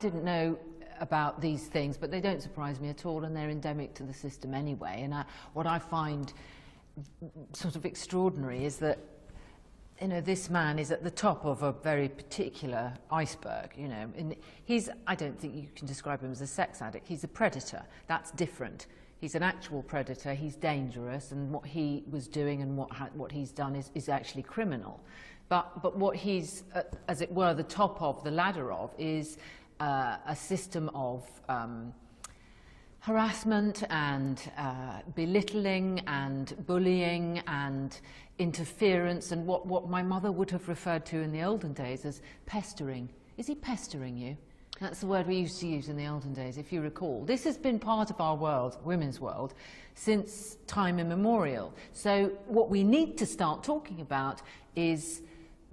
Didn't know about these things, but they don't surprise me at all, and they're endemic to the system anyway. And what I find sort of extraordinary is that, you know, this man is at the top of a very particular iceberg, you know. And I don't think you can describe him as a sex addict. He's a predator. That's different. He's an actual predator. He's dangerous, and what he was doing and what he's done is actually criminal. But what he's, as it were, the top of the ladder of is a system of harassment and belittling and bullying and interference, and what my mother would have referred to in the olden days as pestering. Is he pestering you? That's the word we used to use in the olden days, if you recall. This has been part of our world, women's world, since time immemorial. So what we need to start talking about is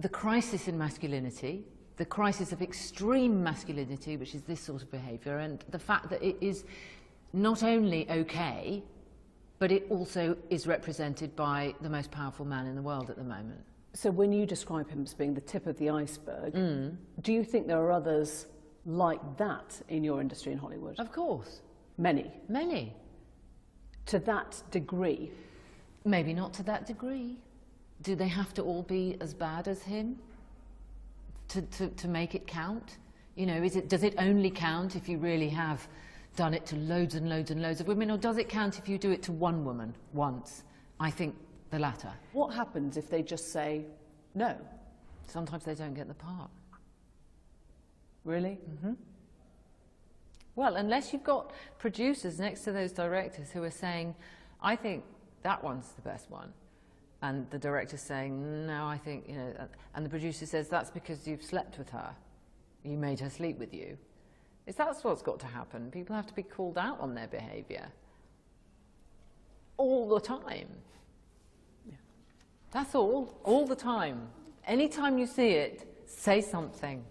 the crisis in masculinity, the crisis of extreme masculinity, which is this sort of behaviour, and the fact that it is not only okay, but it also is represented by the most powerful man in the world at the moment. So when you describe him as being the tip of the iceberg, do you think there are others like that in your industry in Hollywood? Of course. Many? Many. To that degree? Maybe not to that degree. Do they have to all be as bad as him to make it count? You know, does it only count if you really have done it to loads and loads and loads of women, or does it count if you do it to one woman once? I think the latter. What happens if they just say no? Sometimes they don't get the part. Really? Mm-hmm. Well, unless you've got producers next to those directors who are saying, I think that one's the best one, and the director's saying, no, I think, you know, and the producer says, that's because you've slept with her. You made her sleep with you. That's what's got to happen. People have to be called out on their behaviour. All the time. Yeah. That's all the time. Anytime you see it, say something.